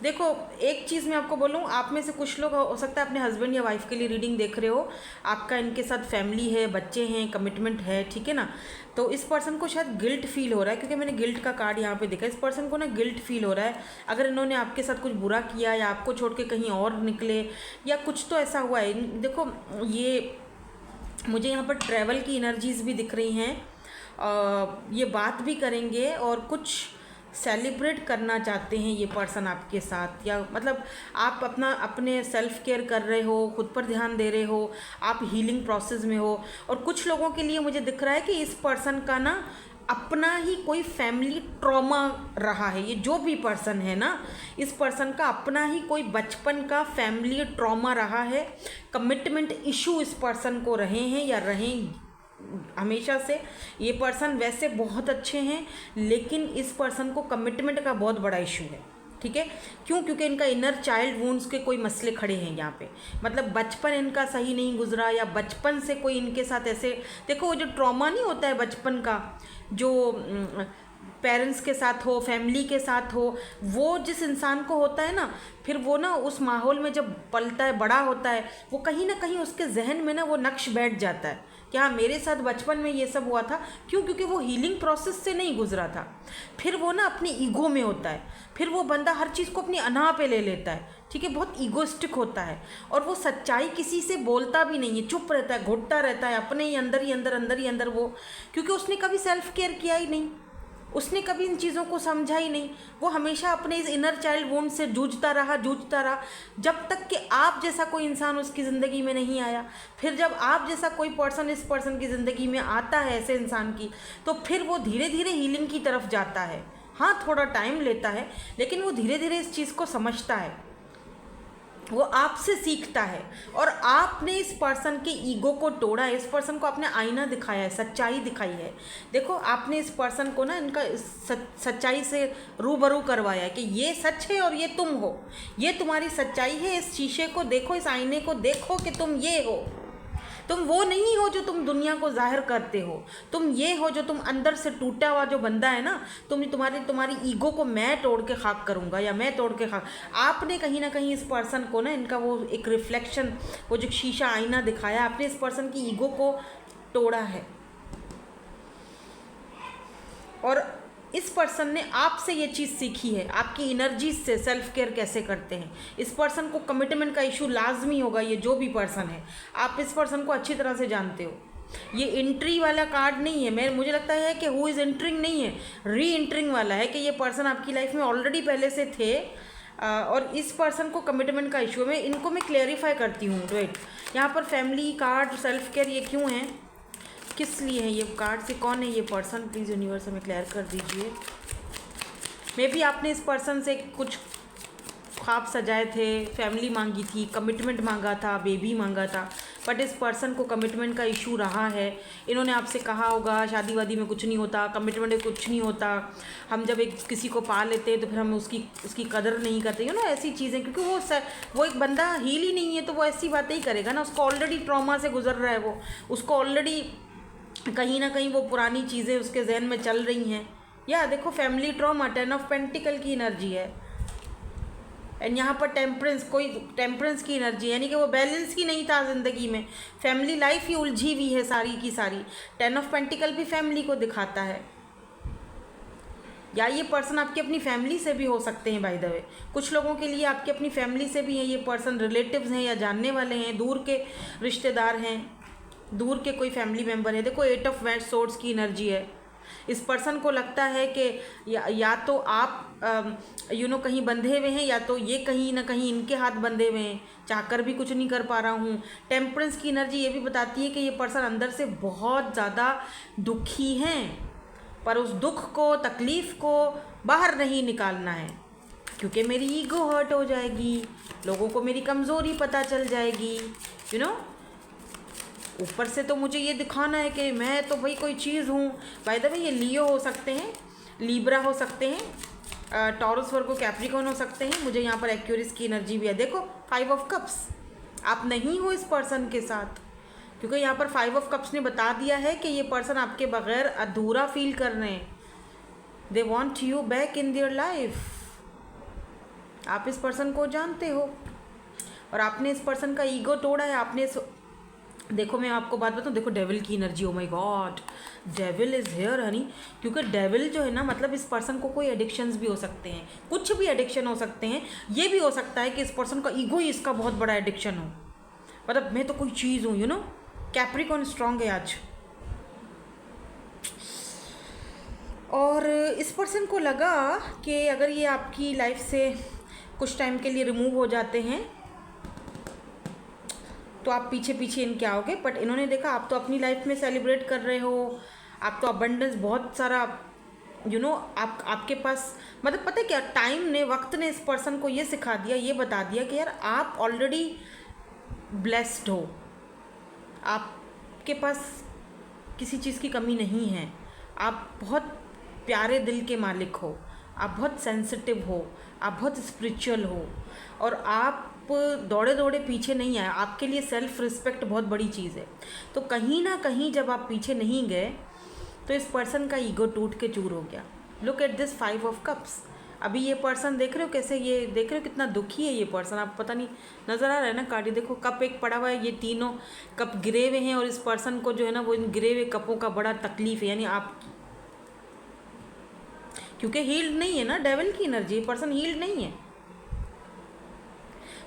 देखो एक चीज़ मैं आपको बोलूँ, आप में से कुछ लोग हो सकता है अपने हस्बैंड या वाइफ के लिए रीडिंग देख रहे हो। आपका इनके साथ फैमिली है, बच्चे हैं, कमिटमेंट है, ठीक है ना। तो इस पर्सन को शायद गिल्ट फील हो रहा है, क्योंकि मैंने गिल्ट का कार्ड यहाँ पे देखा। इस पर्सन को ना गिल्ट फील हो रहा है, अगर इन्होंने आपके साथ कुछ बुरा किया या आपको छोड़ के कहीं और निकले या कुछ तो ऐसा हुआ है। देखो ये मुझे यहाँ पर ट्रैवल की एनर्जीज़ भी दिख रही हैं। ये बात भी करेंगे और कुछ सेलिब्रेट करना चाहते हैं ये पर्सन आपके साथ, या मतलब आप अपने सेल्फ केयर कर रहे हो, खुद पर ध्यान दे रहे हो, आप हीलिंग प्रोसेस में हो। और कुछ लोगों के लिए मुझे दिख रहा है कि इस पर्सन का ना अपना ही कोई फैमिली ट्रॉमा रहा है। ये जो भी पर्सन है ना, इस पर्सन का अपना ही कोई बचपन का फैमिली ट्रॉमा रहा है। कमिटमेंट इशू इस पर्सन को रहे हैं या रहेंगे हमेशा से। ये पर्सन वैसे बहुत अच्छे हैं, लेकिन इस पर्सन को कमिटमेंट का बहुत बड़ा इशू है, ठीक है। क्यों? क्योंकि इनका इनर चाइल्ड वुंड्स के कोई मसले खड़े हैं यहाँ पे। मतलब बचपन इनका सही नहीं गुजरा, या बचपन से कोई इनके साथ ऐसे, देखो वो जो ट्रॉमा नहीं होता है बचपन का, जो पेरेंट्स के साथ हो, फैमिली के साथ हो, वो जिस इंसान को होता है ना, फिर वो ना उस माहौल में जब पलता है, बड़ा होता है, वो कहीं ना कहीं उसके जहन में ना वो नक्श बैठ जाता है कि हाँ मेरे साथ बचपन में ये सब हुआ था। क्यों? क्योंकि वो हीलिंग प्रोसेस से नहीं गुजरा था। फिर वो ना अपनी ईगो में होता है, फिर वो बंदा हर चीज़ को अपनी अनाह पे ले लेता है, ठीक है। बहुत ईगोइस्टिक होता है और वो सच्चाई किसी से बोलता भी नहीं है, चुप रहता है, घुटता रहता है अपने ही अंदर वो, क्योंकि उसने कभी सेल्फ केयर किया ही नहीं, उसने कभी इन चीज़ों को समझा ही नहीं। वो हमेशा अपने इस इनर चाइल्ड वुंड से जूझता रहा, जब तक कि आप जैसा कोई इंसान उसकी ज़िंदगी में नहीं आया। फिर जब आप जैसा कोई पर्सन इस पर्सन की ज़िंदगी में आता है, ऐसे इंसान की, तो फिर वो धीरे धीरे हीलिंग की तरफ जाता है। हाँ थोड़ा टाइम लेता है, लेकिन वो धीरे धीरे इस चीज़ को समझता है। वो आपसे सीखता है, और आपने इस पर्सन के ईगो को तोड़ा है, इस पर्सन को आपने आईना दिखाया है, सच्चाई दिखाई है। देखो आपने इस पर्सन को ना इनका सच्चाई से रूबरू करवाया है कि ये सच है और ये तुम हो, ये तुम्हारी सच्चाई है। इस शीशे को देखो, इस आईने को देखो कि तुम ये हो, तुम वो नहीं हो जो तुम दुनिया को जाहिर करते हो, तुम ये हो जो तुम अंदर से टूटा हुआ जो बंदा है ना, तुम्हारी ईगो को मैं तोड़ के खाक करूँगा, या मैं तोड़ के खाक। आपने कहीं ना कहीं इस पर्सन को ना, इनका वो एक रिफ्लेक्शन, वो जो शीशा आईना दिखाया, आपने इस पर्सन की ईगो को तोड़ा है। और इस पर्सन ने आपसे ये चीज़ सीखी है, आपकी एनर्जी से सेल्फ केयर कैसे करते हैं। इस पर्सन को कमिटमेंट का इशू लाजमी होगा, ये जो भी पर्सन है, आप इस पर्सन को अच्छी तरह से जानते हो। ये एंट्री वाला कार्ड नहीं है, मुझे लगता है कि हु इज़ एंटरिंग नहीं है, री एंटरिंग वाला है, कि ये पर्सन आपकी लाइफ में ऑलरेडी पहले से थे, और इस पर्सन को कमिटमेंट का इशू है। इनको मैं क्लेरिफाई करती हूँ। राइट, यहाँ पर फैमिली कार्ड, सेल्फ केयर, ये क्यों है, किस लिए है ये कार्ड, से कौन है ये पर्सन, प्लीज़ यूनिवर्स हमें क्लियर कर दीजिए। मे बी आपने इस पर्सन से कुछ ख्वाब सजाए थे, फैमिली मांगी थी, कमिटमेंट मांगा था, बेबी मांगा था, बट इस पर्सन को कमिटमेंट का इशू रहा है। इन्होंने आपसे कहा होगा शादी वादी में कुछ नहीं होता, कमिटमेंट में कुछ नहीं होता, हम जब एक किसी को पा लेते हैं तो फिर हम उसकी कदर नहीं करते, ऐसी चीज़ें, क्योंकि वो एक बंदा हील ही नहीं है, तो वो ऐसी बातें ही करेगा ना। उसको ऑलरेडी ट्रॉमा से गुजर रहा है, वो उसको ऑलरेडी कहीं ना कहीं वो पुरानी चीज़ें उसके जहन में चल रही हैं। या देखो फैमिली ट्रॉमा, 10 ऑफ पेंटिकल की एनर्जी है, एंड यहाँ पर टेम्परेंस की एनर्जी है, यानी कि वो बैलेंस ही नहीं था ज़िंदगी में, फैमिली लाइफ ही उलझी हुई है सारी की सारी। 10 ऑफ पेंटिकल भी फैमिली को दिखाता है। या ये पर्सन आपकी अपनी फैमिली से भी हो सकते हैं, बाय द वे, कुछ लोगों के लिए आपकी अपनी फैमिली से भी है ये पर्सन, रिलेटिव्स हैं या जानने वाले हैं, दूर के रिश्तेदार हैं, दूर के कोई फैमिली मेम्बर है। देखो 8 ऑफ सोर्ड्स की एनर्जी है। इस पर्सन को लगता है कि या तो आप कहीं बंधे हुए हैं, या तो ये कहीं ना कहीं इनके हाथ बंधे हुए हैं, चाहकर भी कुछ नहीं कर पा रहा हूँ। टेम्परेंस की एनर्जी ये भी बताती है कि ये पर्सन अंदर से बहुत ज़्यादा दुखी हैं, पर उस दुख को, तकलीफ़ को बाहर नहीं निकालना है, क्योंकि मेरी ईगो हर्ट हो जाएगी, लोगों को मेरी कमज़ोरी पता चल जाएगी। ऊपर से तो मुझे ये दिखाना है कि मैं तो भाई कोई चीज़ हूँ। बाय द वे ये लियो हो सकते हैं, लीब्रा हो सकते हैं, टॉरस, वर्गो, कैप्रिकॉर्न हो सकते हैं। मुझे यहाँ पर एक्यूरिस की एनर्जी भी है। देखो 5 ऑफ कप्स, आप नहीं हो इस पर्सन के साथ, क्योंकि यहाँ पर 5 ऑफ कप्स ने बता दिया है कि ये पर्सन आपके बगैर अधूरा फील कर रहे हैं। They want you back in their life. आप इस पर्सन को जानते हो और आपने इस पर्सन का ईगो तोड़ा है। आपने देखो मैं आपको बात बताऊँ, देखो डेविल की energy, O my God, devil is here Honey. क्योंकि डेविल जो है ना, मतलब इस पर्सन को कोई एडिक्शंस भी हो सकते हैं, कुछ भी एडिक्शन हो सकते हैं। ये भी हो सकता है कि इस पर्सन का ईगो ही इसका बहुत बड़ा एडिक्शन हो, मतलब मैं तो कोई चीज़ हूँ। कैप्रिकॉर्न स्ट्रांग है आज, और इस पर्सन को लगा कि अगर ये आपकी लाइफ से कुछ टाइम के लिए रिमूव हो जाते हैं तो आप पीछे पीछे इनके आओगे। बट इन्होंने देखा आप तो अपनी लाइफ में सेलिब्रेट कर रहे हो, आप तो अबंडेंस बहुत सारा आपके पास, मतलब पता है क्या, टाइम ने, वक्त ने इस पर्सन को ये सिखा दिया, ये बता दिया कि यार आप ऑलरेडी ब्लेस्ड हो, आपके पास किसी चीज़ की कमी नहीं है, आप बहुत प्यारे दिल के मालिक हो, आप बहुत सेंसिटिव हो, आप बहुत स्पिरिचुअल हो, और आप दौड़े दौड़े पीछे नहीं आए। आपके लिए सेल्फ रिस्पेक्ट बहुत बड़ी चीज़ है। तो कहीं ना कहीं जब आप पीछे नहीं गए तो इस पर्सन का ईगो टूट के चूर हो गया। Look at this 5 of cups. अभी ये पर्सन देख रहे हो कैसे, ये देख रहे हो कितना दुखी है ये पर्सन, आप पता नहीं नज़र आ रहा है ना कार्ड। देखो कप एक पड़ा हुआ है, ये तीनों कप गिरे हुए हैं, और इस पर्सन को जो है ना वो इन गिरे हुए कपों का बड़ा तकलीफ है। यानी आप, क्योंकि हील्ड नहीं है ना, डेविल की एनर्जी, पर्सन हील्ड नहीं है।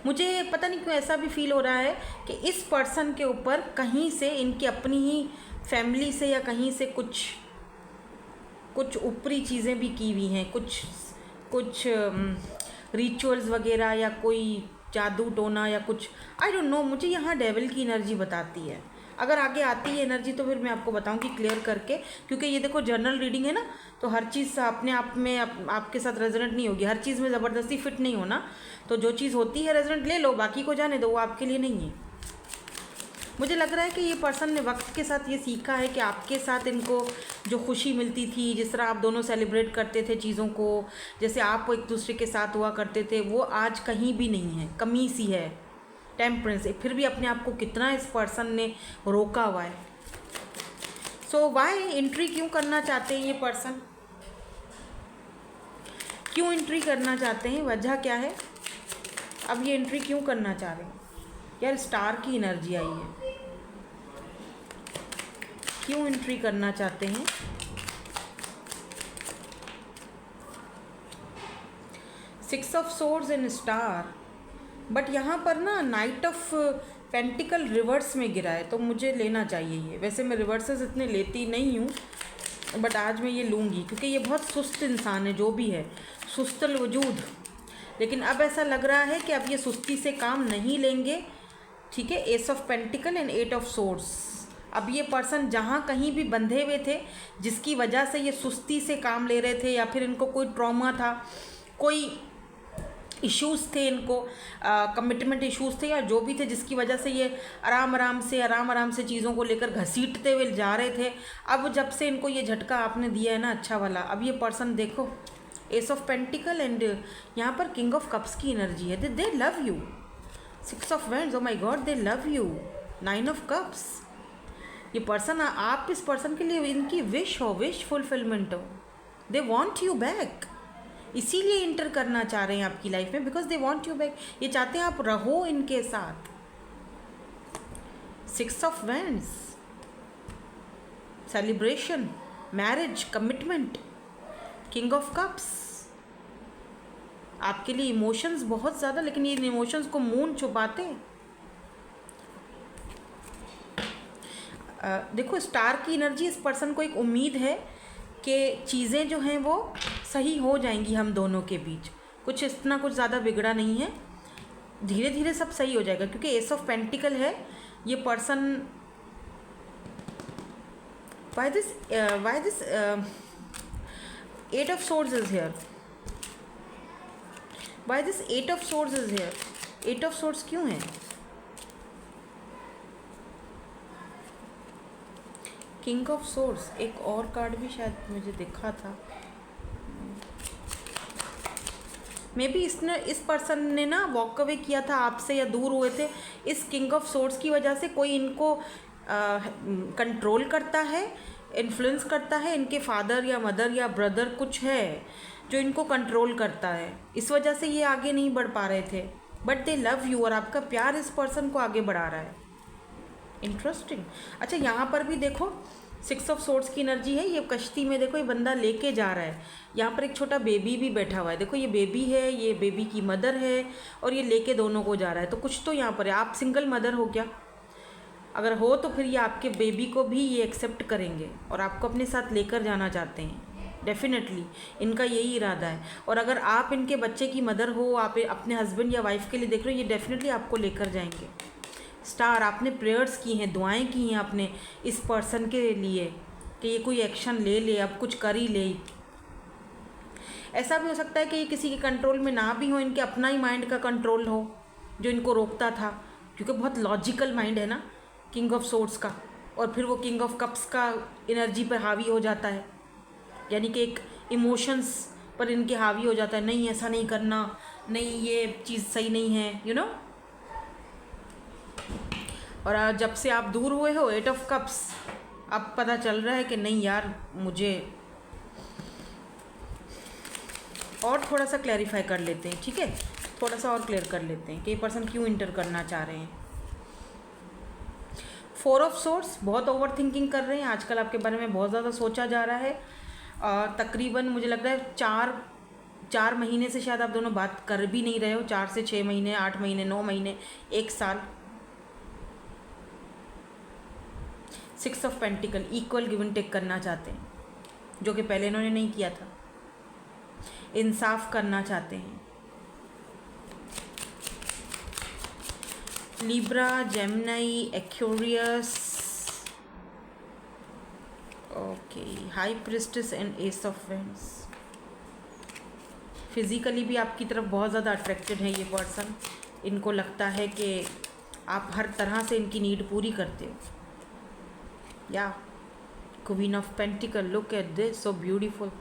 मुझे पता नहीं क्यों ऐसा भी फील हो रहा है कि इस पर्सन के ऊपर कहीं से इनकी अपनी ही फैमिली से या कहीं से कुछ ऊपरी चीज़ें भी की हुई हैं, कुछ रिचुअल्स वगैरह, या कोई जादू टोना, या कुछ आई डोंट नो। मुझे यहाँ डेविल की एनर्जी बताती है। अगर आगे आती है एनर्जी तो फिर मैं आपको बताऊंगी क्लियर करके, क्योंकि ये देखो जनरल रीडिंग है ना, तो हर चीज़ अपने आप में आपके साथ रेजोनेट नहीं होगी, हर चीज़ में ज़बरदस्ती फिट नहीं होना। तो जो चीज़ होती है रेजोनेट ले लो, बाकी को जाने दो, वो आपके लिए नहीं है। मुझे लग रहा है कि ये पर्सन ने वक्त के साथ ये सीखा है कि आपके साथ इनको जो खुशी मिलती थी, जिस तरह आप दोनों सेलिब्रेट करते थे चीज़ों को, जैसे आप एक दूसरे के साथ हुआ करते थे, वो आज कहीं भी नहीं है, कमी सी है टेम्परेंस। फिर भी अपने आप को कितना इस पर्सन ने रोका हुआ है। सो वाई एंट्री क्यों करना चाहते हैं ये पर्सन, क्यों एंट्री करना चाहते हैं, वजह क्या है, अब ये एंट्री क्यों करना चाह रहे हैं। यार स्टार की एनर्जी आई है, क्यों एंट्री करना चाहते हैं। Six of swords and star, but यहाँ पर ना नाइट ऑफ पेंटिकल रिवर्स में गिरा है, तो मुझे लेना चाहिए ये। वैसे मैं रिवर्सेस इतने लेती नहीं हूँ, बट आज मैं ये लूँगी क्योंकि ये बहुत सुस्त इंसान है, जो भी है सुस्तल वजूद। लेकिन अब ऐसा लग रहा है कि अब ये सुस्ती से काम नहीं लेंगे, ठीक है। Ace of pentacle and eight of swords, अब ये पर्सन जहाँ कहीं भी बंधे हुए थे, जिसकी वजह से ये सुस्ती से काम ले रहे थे, या फिर इनको कोई ट्रॉमा था, कोई इश्यूज़ थे इनको, कमिटमेंट इश्यूज़ थे, या जो भी थे जिसकी वजह से ये आराम आराम से चीज़ों को लेकर घसीटते हुए जा रहे थे। अब जब से इनको ये झटका आपने दिया है ना अच्छा वाला, अब ये पर्सन देखो एस ऑफ पेंटिकल एंड यहाँ पर किंग ऑफ कप्स की एनर्जी है। दे love you. Six of wands, O my God, they love you. Nine of cups, ये पर्सन, आप इस पर्सन के लिए इनकी विश हो, विश फुलफिलमेंट हो, दे वॉन्ट यू बैक, इसीलिए इंटर करना चाह रहे हैं आपकी लाइफ में, because they want you back. ये चाहते हैं आप रहो इनके साथ। Six of wands, celebration, marriage, commitment, king of cups, आपके लिए इमोशंस बहुत ज़्यादा, लेकिन ये इमोशंस को मून छुपाते हैं। देखो स्टार की एनर्जी, इस पर्सन को एक उम्मीद है कि चीज़ें जो हैं वो सही हो जाएंगी हम दोनों के बीच, कुछ इतना कुछ ज़्यादा बिगड़ा नहीं है, धीरे धीरे सब सही हो जाएगा। क्योंकि एस ऑफ पेंटिकल है ये person, why this eight of swords is here, why this eight of swords is here, eight of swords क्यों है। किंग ऑफ सोर्ड्स, एक और कार्ड भी शायद मुझे दिखा था, मे बी इस पर्सन ने ना वॉक अवे किया था आपसे या दूर हुए थे, इस किंग ऑफ सोर्ड्स की वजह से कोई इनको कंट्रोल करता है, इन्फ्लुएंस करता है, इनके फादर या मदर या ब्रदर कुछ है जो इनको कंट्रोल करता है, इस वजह से ये आगे नहीं बढ़ पा रहे थे। बट दे लव यू, और आपका प्यार इस पर्सन को आगे बढ़ा रहा है। इंटरेस्टिंग। अच्छा यहाँ पर भी देखो सिक्स ऑफ सोर्ड्स की एनर्जी है, ये कश्ती में देखो ये बंदा लेके जा रहा है, यहाँ पर एक छोटा बेबी भी बैठा हुआ है, देखो ये बेबी है, ये बेबी की मदर है, और ये लेके दोनों को जा रहा है। तो कुछ तो यहाँ पर है, आप सिंगल मदर हो क्या, अगर हो तो फिर ये आपके बेबी को भी ये एक्सेप्ट करेंगे और आपको अपने साथ लेकर जाना चाहते हैं, डेफिनेटली इनका यही इरादा है। और अगर आप इनके बच्चे की मदर हो, आप अपने हस्बैंड या वाइफ के लिए देख रहे हो, ये डेफिनेटली आपको लेकर जाएंगे। स्टार, आपने प्रेयर्स की हैं, दुआएं की हैं आपने इस पर्सन के लिए कि ये कोई एक्शन ले ले, अब कुछ कर ही ले। ऐसा भी हो सकता है कि ये किसी के कंट्रोल में ना भी हो, इनके अपना ही माइंड का कंट्रोल हो जो इनको रोकता था, क्योंकि बहुत लॉजिकल माइंड है ना किंग ऑफ सोर्ड्स का, और फिर वो किंग ऑफ कप्स का एनर्जी पर हावी हो जाता है, यानी कि एक इमोशंस पर इनके हावी हो जाता है, नहीं ऐसा नहीं करना, नहीं ये चीज़ सही नहीं है, यू नो। और जब से आप दूर हुए हो, एट ऑफ कप्स, अब पता चल रहा है कि नहीं यार मुझे और थोड़ा सा क्लैरिफाई कर लेते हैं, ठीक है, थोड़ा सा और क्लियर कर लेते हैं कि ये पर्सन क्यों इंटर करना चाह रहे हैं। फोर ऑफ सोर्ड्स, बहुत ओवर थिंकिंग कर रहे हैं आजकल, आपके बारे में बहुत ज़्यादा सोचा जा रहा है। तकरीबन मुझे लग रहा है चार महीने से शायद आप दोनों बात कर भी नहीं रहे हो, 4 से 6 महीने, 8 महीने, 9 महीने, 1 साल। Six of pentacle, equal give and take करना चाहते हैं, जो कि पहले इन्होंने नहीं किया था, इंसाफ करना चाहते हैं। Libra, Gemini, Aquarius, okay, high priestess and S of vends. Physically भी आपकी तरफ बहुत ज़्यादा अट्रैक्टेड है ये पर्सन। इनको लगता है कि आप हर तरह से इनकी नीड पूरी करते हो। या queen of pentacle, look at this, so beautiful.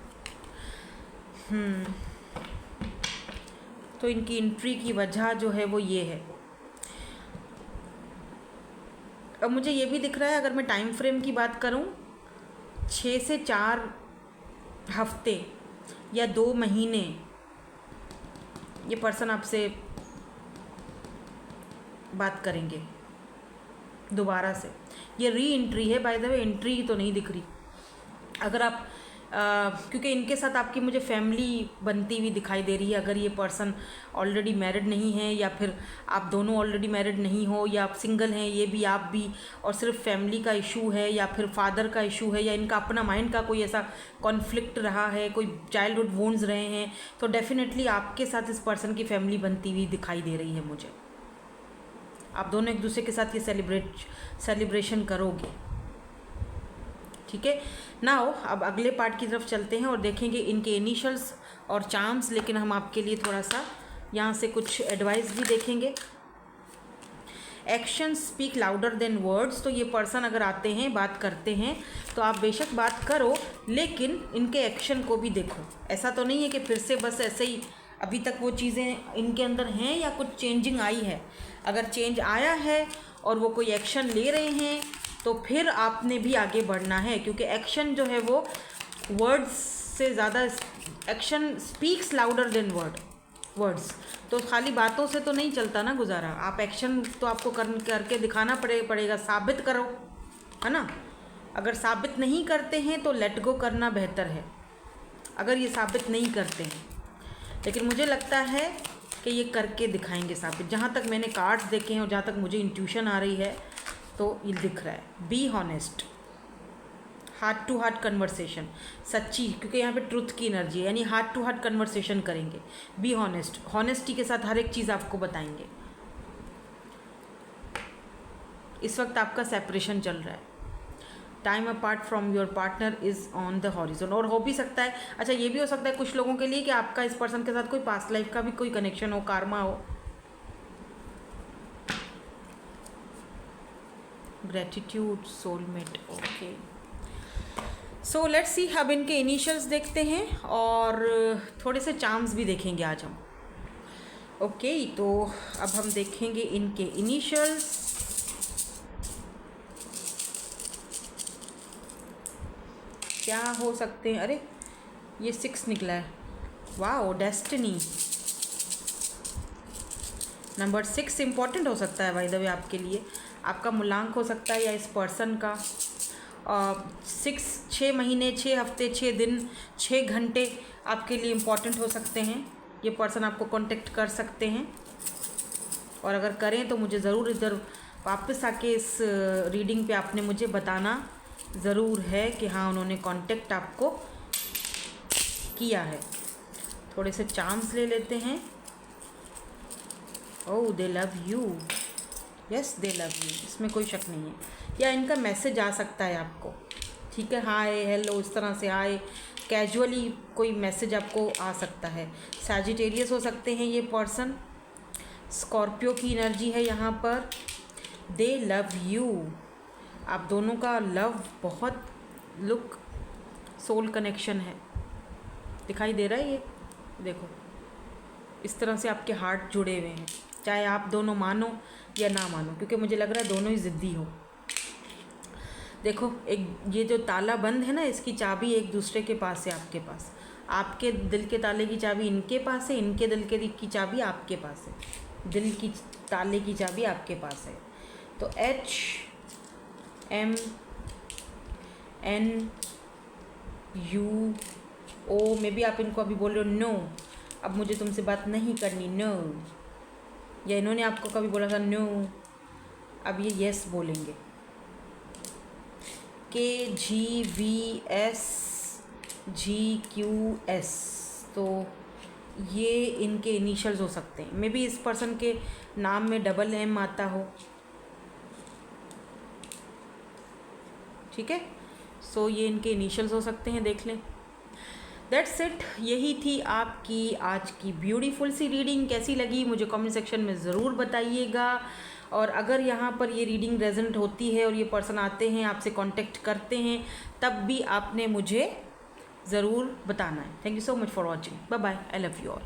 तो इनकी एंट्री की वजह जो है वो ये है। अब मुझे ये भी दिख रहा है, अगर मैं टाइम फ्रेम की बात करूं, 6 से 4 हफ्ते या 2 महीने ये पर्सन आपसे बात करेंगे दोबारा से। ये री एंट्री है, बाय द वे एंट्री तो नहीं दिख रही। अगर आप क्योंकि इनके साथ आपकी मुझे फैमिली बनती हुई दिखाई दे रही है। अगर ये पर्सन ऑलरेडी मैरिड नहीं है, या फिर आप दोनों ऑलरेडी मैरिड नहीं हो, या आप सिंगल हैं, ये भी आप भी, और सिर्फ फैमिली का इशू है, या फिर फादर का इशू है, या इनका अपना माइंड का कोई ऐसा कॉन्फ्लिक्ट रहा है, कोई चाइल्डहुड वुंड्स रहे हैं, तो डेफिनेटली आपके साथ इस पर्सन की फैमिली बनती हुई दिखाई दे रही है मुझे। आप दोनों एक दूसरे के साथ ये सेलिब्रेशन करोगे, ठीक है। नाउ अब अगले पार्ट की तरफ चलते हैं और देखेंगे इनके इनिशियल्स और चार्म्स। लेकिन हम आपके लिए थोड़ा सा यहाँ से कुछ एडवाइस भी देखेंगे। Action speak louder than words. तो ये पर्सन अगर आते हैं, बात करते हैं, तो आप बेशक बात करो, लेकिन इनके एक्शन को भी देखो। ऐसा तो नहीं है कि फिर से बस ऐसे ही अभी तक वो चीज़ें इनके अंदर हैं, या कुछ चेंजिंग आई है। अगर चेंज आया है और वो कोई एक्शन ले रहे हैं, तो फिर आपने भी आगे बढ़ना है, क्योंकि एक्शन जो है वो वर्ड्स से ज़्यादा, action speaks louder than words. तो खाली बातों से तो नहीं चलता ना गुजारा। आप एक्शन तो आपको करके दिखाना पड़ेगा, साबित करो, है ना। अगर साबित नहीं करते हैं तो लेट गो करना बेहतर है, अगर ये साबित नहीं करते हैं। लेकिन मुझे लगता है कि ये करके दिखाएंगे साबित। जहाँ तक मैंने कार्ड्स देखे हैं और जहाँ तक मुझे इंट्यूशन आ रही है, तो ये दिख रहा है। Be honest, heart to heart conversation, सच्ची, क्योंकि यहाँ पे ट्रुथ की एनर्जी है, यानी हार्ट टू हार्ट कन्वर्सेशन करेंगे। बी हॉनेस्ट, हॉनेस्टी के साथ हर एक चीज़ आपको बताएंगे। इस वक्त आपका सेपरेशन चल रहा है। Time apart from your partner is on the horizon. और हो भी सकता है, अच्छा ये भी हो सकता है कुछ लोगों के लिए कि आपका इस पर्सन के साथ कोई पास्ट लाइफ का भी कोई कनेक्शन हो, कार्मा हो। Gratitude, soulmate, okay. So let's see. अब इनके इनिशियल्स देखते हैं और थोड़े से चार्म्स भी देखेंगे आज हम। ओके, तो अब हम देखेंगे इनके इनिशियल्स। क्या हो सकते हैं? अरे ये 6 निकला है। Wow, destiny. नंबर 6 इम्पॉर्टेंट हो सकता है बाय द वे आपके लिए। आपका मूलांक हो सकता है, या इस पर्सन का 6 महीने, 6 हफ्ते, 6 दिन, 6 घंटे आपके लिए इम्पॉर्टेंट हो सकते हैं। ये पर्सन आपको कांटेक्ट कर सकते हैं, और अगर करें तो मुझे ज़रूर इधर वापस आके इस रीडिंग पे आपने मुझे बताना ज़रूर है कि हाँ उन्होंने कांटेक्ट आपको किया है। थोड़े से चांस ले लेते हैं। Oh, they love you. Yes, they love you, इसमें कोई शक नहीं है। या इनका मैसेज आ सकता है आपको, ठीक है, हाय, हेलो, इस तरह से हाय, कैजुअली कोई मैसेज आपको आ सकता है। सैजिटेरियस हो सकते हैं ये पर्सन। स्कॉर्पियो की एनर्जी है यहाँ पर। दे लव यू। आप दोनों का लव बहुत लुक सोल कनेक्शन है, दिखाई दे रहा है। ये देखो, इस तरह से आपके हार्ट जुड़े हुए हैं, चाहे आप दोनों मानो या ना मानो, क्योंकि मुझे लग रहा है दोनों ही ज़िद्दी हो। देखो, एक ये जो ताला बंद है ना, इसकी चाबी एक दूसरे के पास है, आपके पास। आपके दिल के ताले की चाबी इनके पास है, इनके दिल के की चाबी आपके पास है। दिल की ताले की चाबी आपके पास है। तो HMNUO में भी आप इनको अभी बोल रहे हो नो, अब मुझे तुमसे बात नहीं करनी, नो। या इन्होंने आपको कभी बोला था नो, अब ये यस बोलेंगे। KGVSGQS, तो ये इनके इनिशियल्स हो सकते हैं। मे बी इस पर्सन के नाम में डबल M आता हो, ठीक है। सो ये इनके इनिशियल्स हो सकते हैं, देख लें। दैट्स इट, यही थी आपकी आज की ब्यूटीफुल सी रीडिंग। कैसी लगी मुझे कमेंट सेक्शन में ज़रूर बताइएगा। और अगर यहाँ पर ये रीडिंग रेजोनेट होती है और ये पर्सन आते हैं, आपसे कांटेक्ट करते हैं, तब भी आपने मुझे ज़रूर बताना है। Thank you so much for watching. Bye bye, I love you all.